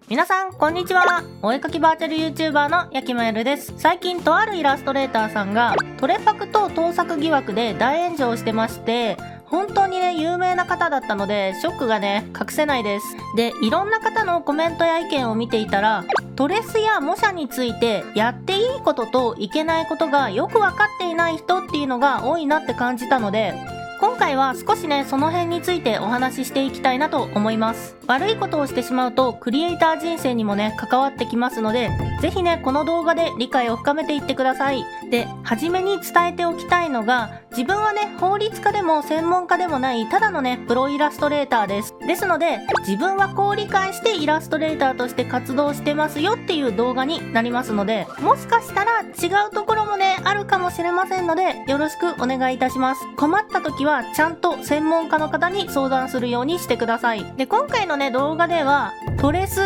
皆さんこんにちは。お絵描きバーチャル YouTuber のやきまえるです。最近とあるイラストレーターさんがトレファクと盗作疑惑で大炎上してまして、本当にね有名な方だったのでショックがね隠せないです。で、いろんな方のコメントや意見を見ていたら、トレスや模写についてやっていいことといけないことがよく分かっていない人っていうのが多いなって感じたので、今回は少しねその辺についてお話ししていきたいなと思います。悪いことをしてしまうとクリエイター人生にもね関わってきますので、ぜひねこの動画で理解を深めていってください。で、初めに伝えておきたいのが、自分はね法律家でも専門家でもないただのねプロイラストレーターです。ですので、自分はこう理解してイラストレーターとして活動してますよっていう動画になりますので、もしかしたら違うところもねあるかもしれませんので、よろしくお願いいたします。困った時はちゃんと専門家の方に相談するようにしてください。で、今回のね動画ではトレス、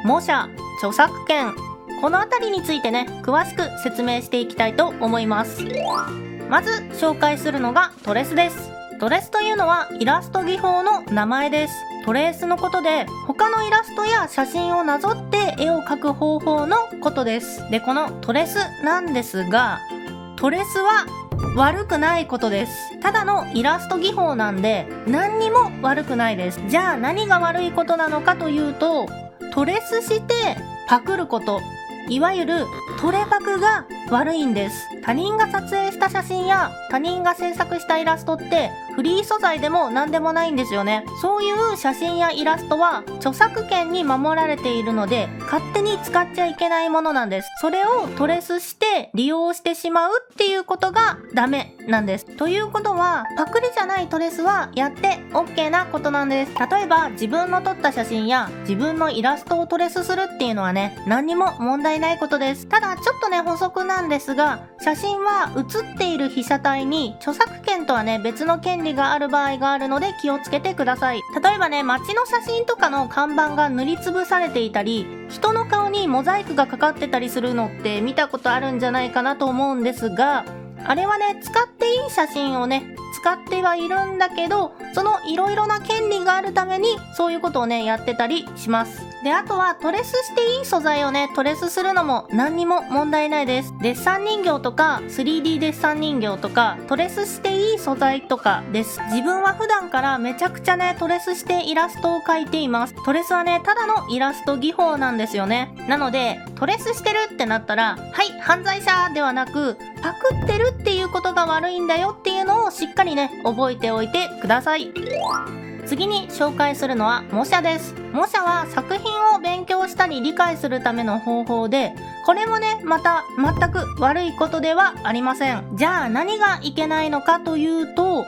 模写、著作権、このあたりについてね詳しく説明していきたいと思います。まず紹介するのがトレスです。トレスというのはイラスト技法の名前です。トレースのことで、他のイラストや写真をなぞって絵を描く方法のことです。で、このトレスなんですが、トレスは悪くないことです。ただのイラスト技法なんで何にも悪くないです。じゃあ何が悪いことなのかというと、トレスしてパクること、いわゆるトレパクが悪いんです。他人が撮影した写真や他人が制作したイラストってフリー素材でも何でもないんですよね。そういう写真やイラストは著作権に守られているので勝手に使っちゃいけないものなんです。それをトレスして利用してしまうっていうことがダメなんです。ということは、パクリじゃないトレスはやって OK なことなんです。例えば自分の撮った写真や自分のイラストをトレスするっていうのはね何にも問題ないことです。ただちょっとね補足なんですが、写真は写っている被写体に著作権とはね別の権利がある場合があるので気をつけてください。例えばね、街の写真とかの看板が塗りつぶされていたり、人の顔にモザイクがかかってたりするのって見たことあるんじゃないかなと思うんですが、あれはね使っていい写真をね使ってはいるんだけど、そのいろいろな権利があるためにそういうことをねやってたりします。で、あとはトレスしていい素材をねトレスするのも何にも問題ないです。デッサン人形とか 3D デッサン人形とかトレスしていい素材とかです。自分は普段からめちゃくちゃねトレスしてイラストを描いています。トレスはねただのイラスト技法なんですよね。なのでトレスしてるってなったら、はい犯罪者ではなく、パクってるっていうことが悪いんだよっていうのをしっかりね覚えておいてください。次に紹介するのは模写です。模写は作品を勉強したり理解するための方法で、これもねまた全く悪いことではありません。じゃあ何がいけないのかというと、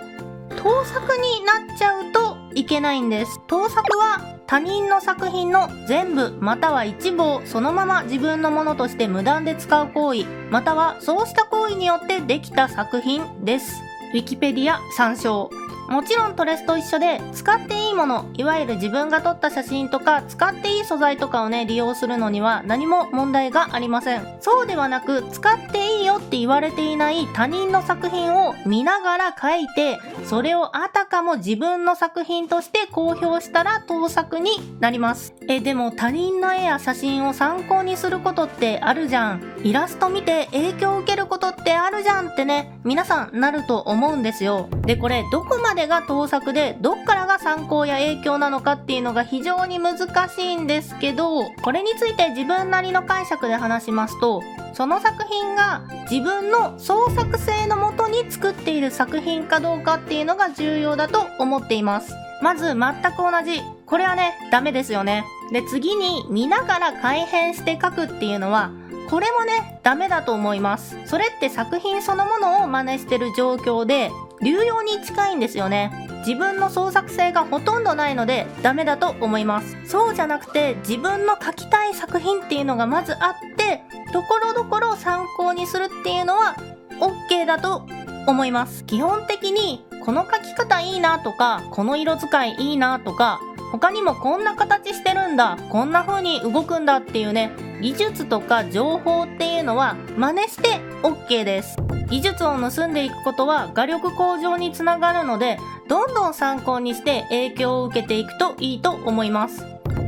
盗作になっちゃうといけないんです。盗作は他人の作品の全部または一部をそのまま自分のものとして無断で使う行為、またはそうした行為によってできた作品です。ウィキペディア参照。もちろんトレスと一緒で、使っていいもの、いわゆる自分が撮った写真とか使っていい素材とかをね利用するのには何も問題がありません。そうではなく、使っていいよって言われていない他人の作品を見ながら描いて、それをあたかも自分の作品として公表したら盗作になります。でも他人の絵や写真を参考にすることってあるじゃん。イラスト見て影響を受けることってあるじゃんってね皆さんなると思うんですよ。で、これどこまでが盗作でどっからが参考や影響なのかっていうのが非常に難しいんですけど、これについて自分なりの解釈で話しますと、その作品が自分の創作性のもとに作っている作品かどうかっていうのが重要だと思っています。まず全く同じ、これはねダメですよね。で、次に見ながら改変して描くっていうのは、これもねダメだと思います。それって作品そのものを真似してる状況で流用に近いんですよね。自分の創作性がほとんどないのでダメだと思います。そうじゃなくて、自分の描きたい作品っていうのがまずあって、ところどころ参考にするっていうのは OK だと思います。基本的にこの描き方いいなとか、この色使いいいなとか、他にもこんな形してるんだ、こんな風に動くんだっていうね技術とか情報っていうのは真似して OK です。技術を盗んでいくことは画力向上につながるので、どんどん参考にして影響を受けていくといいと思います。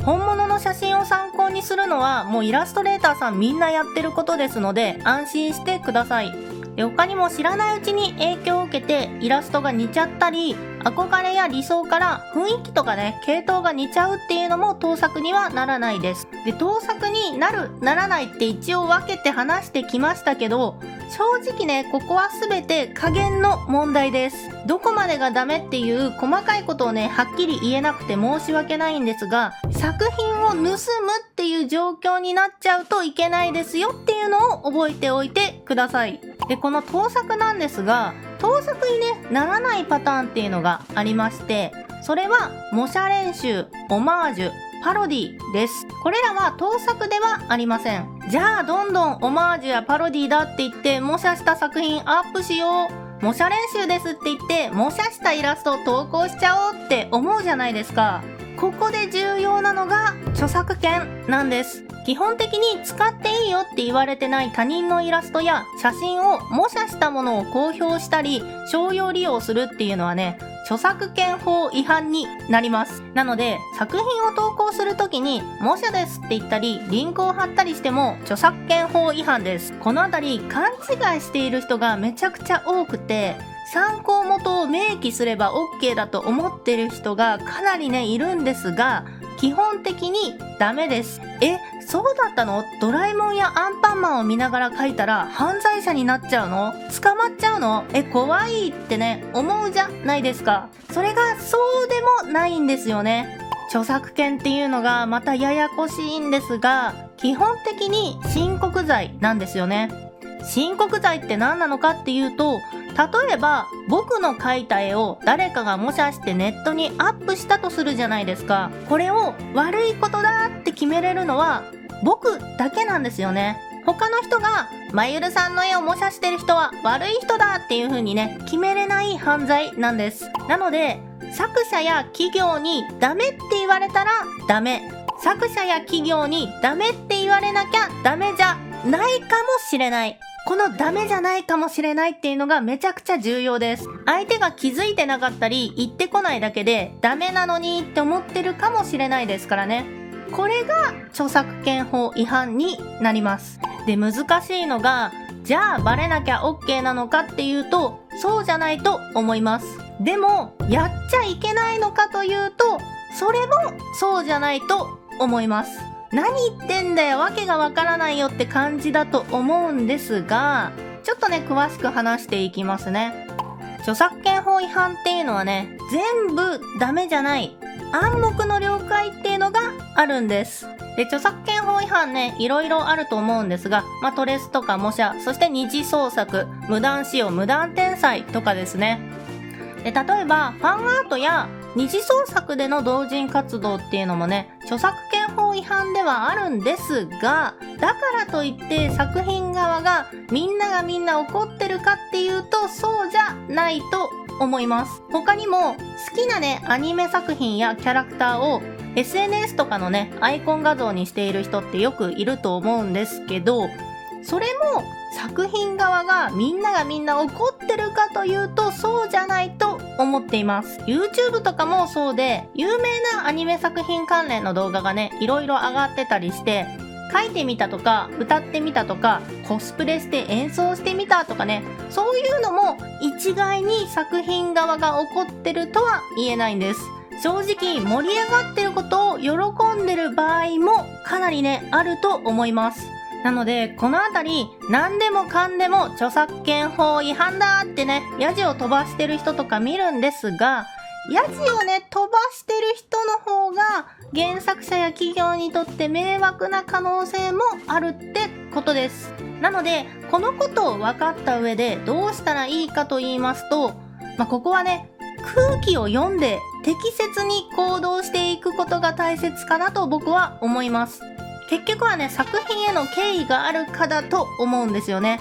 本物の写真を参考にするのはもうイラストレーターさんみんなやってることですので安心してください。で、他にも知らないうちに影響を受けてイラストが似ちゃったり、憧れや理想から雰囲気とかね、系統が似ちゃうっていうのも盗作にはならないです。で、盗作になる、ならないって一応分けて話してきましたけど、正直ね、ここは全て加減の問題です。どこまでがダメっていう細かいことをね、はっきり言えなくて申し訳ないんですが、作品を盗むっていう状況になっちゃうといけないですよっていうのを覚えておいてください。で、この盗作なんですが、盗作にね、ならないパターンっていうのがありまして、それは模写練習、オマージュ、パロディです。これらは盗作ではありません。じゃあどんどんオマージュやパロディだって言って模写した作品アップしよう、模写練習ですって言って模写したイラストを投稿しちゃおうって思うじゃないですか。ここで重要なのが著作権なんです。基本的に使っていいよって言われてない他人のイラストや写真を模写したものを公表したり商用利用するっていうのはね、著作権法違反になります。なので作品を投稿するときに模写ですって言ったりリンクを貼ったりしても著作権法違反です。このあたり勘違いしている人がめちゃくちゃ多くて、参考元を明記すれば OK だと思ってる人がかなりねいるんですが、基本的にダメです。そうだったの？ドラえもんやアンパンマンを見ながら描いたら犯罪者になっちゃうの？捕まっちゃうの？怖いってね思うじゃないですか。それがそうでもないんですよね。著作権っていうのがまたややこしいんですが、基本的に申告罪なんですよね。申告罪って何なのかっていうと、例えば僕の描いた絵を誰かが模写してネットにアップしたとするじゃないですか。これを悪いことだって決めれるのは僕だけなんですよね。他の人がまゆるさんの絵を模写してる人は悪い人だっていう風にね決めれない犯罪なんです。なので作者や企業にダメって言われたらダメ、作者や企業にダメって言われなきゃダメじゃないかもしれない。このダメじゃないかもしれないっていうのがめちゃくちゃ重要です。相手が気づいてなかったり言ってこないだけでダメなのにって思ってるかもしれないですからね。これが著作権法違反になります。で、難しいのが、じゃあバレなきゃ OK なのかっていうとそうじゃないと思います。でもやっちゃいけないのかというとそれもそうじゃないと思います。何言ってんだよ、わけがわからないよって感じだと思うんですが、ちょっとね詳しく話していきますね。著作権法違反っていうのはね、全部ダメじゃない暗黙の了解っていうのがあるんです。で、著作権法違反ね、いろいろあると思うんですが、トレスとか模写、そして二次創作、無断使用、無断転載とかですね。で、例えばファンアートや二次創作での同人活動っていうのもね、著作権法違反ではあるんですが、だからといって作品側がみんな怒ってるかっていうとそうじゃないと思います。他にも好きなねアニメ作品やキャラクターを SNS とかのねアイコン画像にしている人ってよくいると思うんですけど、それも作品側がみんな怒ってるかというとそうじゃないと思っています。 YouTube とかもそうで、有名なアニメ作品関連の動画がねいろいろ上がってたりして、書いてみたとか歌ってみたとかコスプレして演奏してみたとかね、そういうのも一概に作品側が怒ってるとは言えないんです。正直盛り上がってることを喜んでる場合もかなりねあると思います。なのでこのあたり何でもかんでも著作権法違反だってねヤジを飛ばしてる人とか見るんですが、ヤジをね飛ばしてる人の方が原作者や企業にとって迷惑な可能性もあるってことです。なのでこのことを分かった上でどうしたらいいかと言いますと、ここはね空気を読んで適切に行動していくことが大切かなと僕は思います。結局はね作品への敬意があるかだと思うんですよね。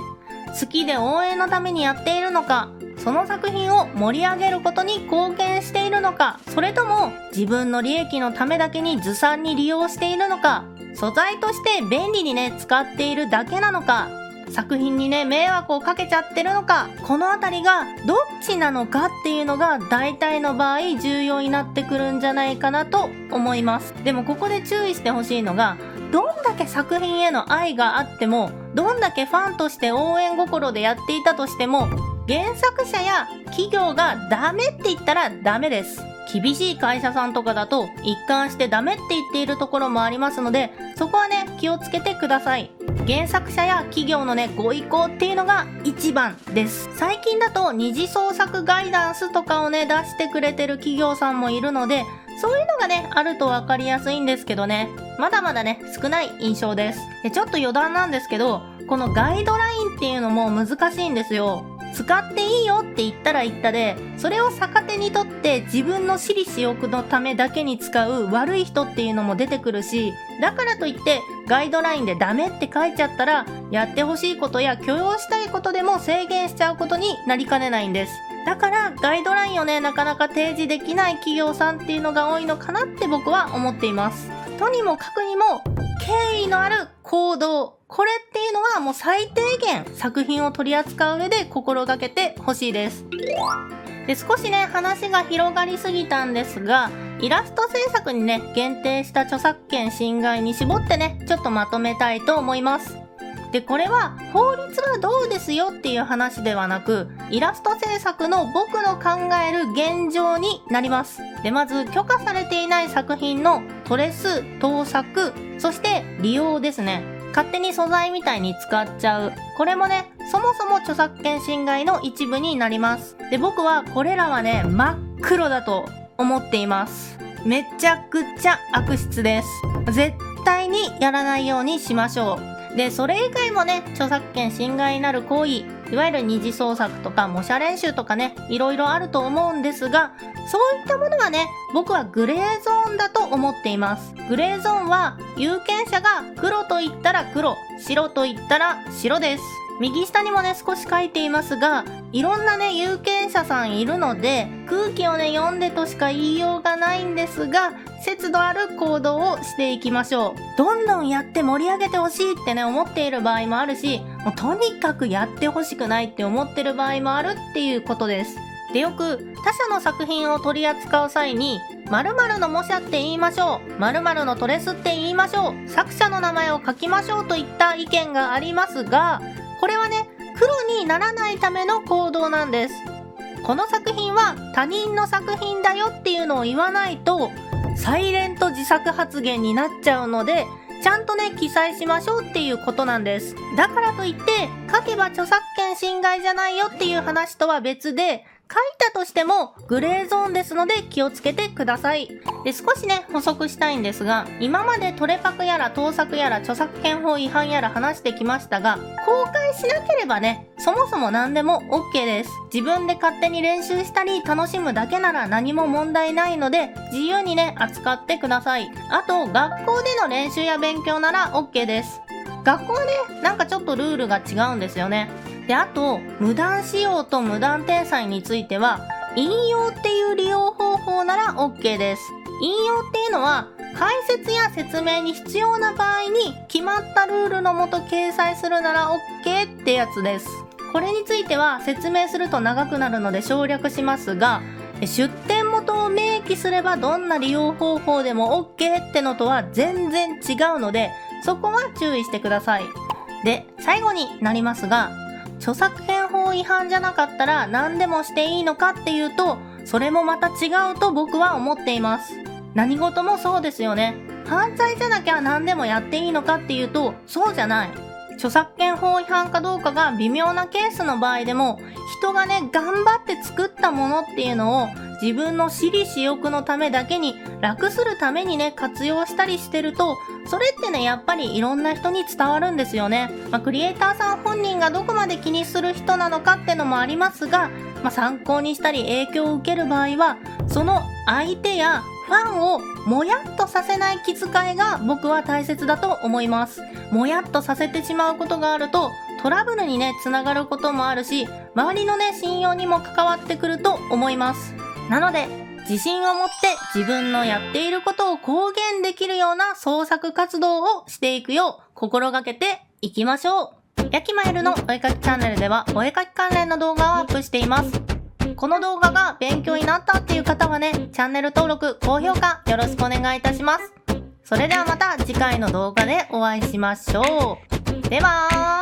好きで応援のためにやっているのか、その作品を盛り上げることに貢献しているのか、それとも自分の利益のためだけにずさんに利用しているのか、素材として便利にね使っているだけなのか、作品にね、迷惑をかけちゃってるのか、このあたりがどっちなのかっていうのが大体の場合重要になってくるんじゃないかなと思います。でもここで注意してほしいのが、どんだけ作品への愛があっても、どんだけファンとして応援心でやっていたとしても、原作者や企業がダメって言ったらダメです。厳しい会社さんとかだと一貫してダメって言っているところもありますので、そこはね、気をつけてください。原作者や企業のね、ご意向っていうのが一番です。最近だと二次創作ガイダンスとかをね、出してくれてる企業さんもいるので、そういうのがね、あると分かりやすいんですけどね、まだまだね、少ない印象です。で、ちょっと余談なんですけど、このガイドラインっていうのも難しいんですよ。使っていいよって言ったら言ったで、それを逆手にとって自分の私利私欲のためだけに使う悪い人っていうのも出てくるし、だからといってガイドラインでダメって書いちゃったら、やってほしいことや許容したいことでも制限しちゃうことになりかねないんです。だからガイドラインをね、なかなか提示できない企業さんっていうのが多いのかなって僕は思っています。とにもかくにも敬意のある行動、これっていうのはもう最低限作品を取り扱う上で心がけてほしいです。で、少しね、話が広がりすぎたんですが、イラスト制作にね、限定した著作権侵害に絞ってね、ちょっとまとめたいと思います。で、これは法律はどうですよっていう話ではなく、イラスト制作の僕の考える現状になります。で、まず許可されていない作品のトレス、盗作、そして利用ですね。勝手に素材みたいに使っちゃう。これもね、そもそも著作権侵害の一部になります。で、僕はこれらはね、真っ黒だと思っています。めちゃくちゃ悪質です。絶対にやらないようにしましょう。で、それ以外もね、著作権侵害になる行為、いわゆる二次創作とか模写練習とかね、いろいろあると思うんですが、そういったものはね、僕はグレーゾーンだと思っています。グレーゾーンは有権者が黒と言ったら黒、白と言ったら白です。右下にもね、少し書いていますが、いろんなね、有権者さんいるので、空気をね、読んでとしか言いようがないんですが、節度ある行動をしていきましょう。どんどんやって盛り上げてほしいってね、思っている場合もあるし、もうとにかくやってほしくないって思ってる場合もあるっていうことです。で、よく他社の作品を取り扱う際に、〇〇の模写って言いましょう、〇〇のトレスって言いましょう、作者の名前を書きましょうといった意見がありますが、これはね、黒にならないための行動なんです。この作品は他人の作品だよっていうのを言わないと、サイレント自作発言になっちゃうので、ちゃんとね、記載しましょうっていうことなんです。だからといって、書けば著作権侵害じゃないよっていう話とは別で、書いたとしてもグレーゾーンですので気をつけてください。で、少しね、補足したいんですが、今までトレパクやら盗作やら著作権法違反やら話してきましたが、公開しなければね、そもそも何でも OK です。自分で勝手に練習したり楽しむだけなら何も問題ないので、自由にね、扱ってください。あと、学校での練習や勉強なら OK です。学校はね、なんかちょっとルールが違うんですよね。で、あと、無断使用と無断転載については、引用っていう利用方法なら OK です。引用っていうのは、解説や説明に必要な場合に決まったルールのもと掲載するなら OK ってやつです。これについては説明すると長くなるので省略しますが、出典元を明記すればどんな利用方法でも OK ってのとは全然違うので、そこは注意してください。で、最後になりますが、著作権法違反じゃなかったら何でもしていいのかっていうと、それもまた違うと僕は思っています。何事もそうですよね。犯罪じゃなきゃ何でもやっていいのかっていうと、そうじゃない。著作権法違反かどうかが微妙なケースの場合でも、人がね、頑張って作ったものっていうのを自分の私利私欲のためだけに楽するためにね、活用したりしてると、それってね、やっぱりいろんな人に伝わるんですよね。クリエイターさん本人がどこまで気にする人なのかってのもありますが、参考にしたり影響を受ける場合は、その相手やファンをもやっとさせない気遣いが僕は大切だと思います。もやっとさせてしまうことがあるとトラブルにね、つながることもあるし、周りのね、信用にも関わってくると思います。なので、自信を持って自分のやっていることを公言できるような創作活動をしていくよう心がけていきましょう。やきまえるのお絵かきチャンネルではお絵かき関連の動画をアップしています。この動画が勉強になったっていう方はね、チャンネル登録、高評価よろしくお願いいたします。それではまた次回の動画でお会いしましょう。では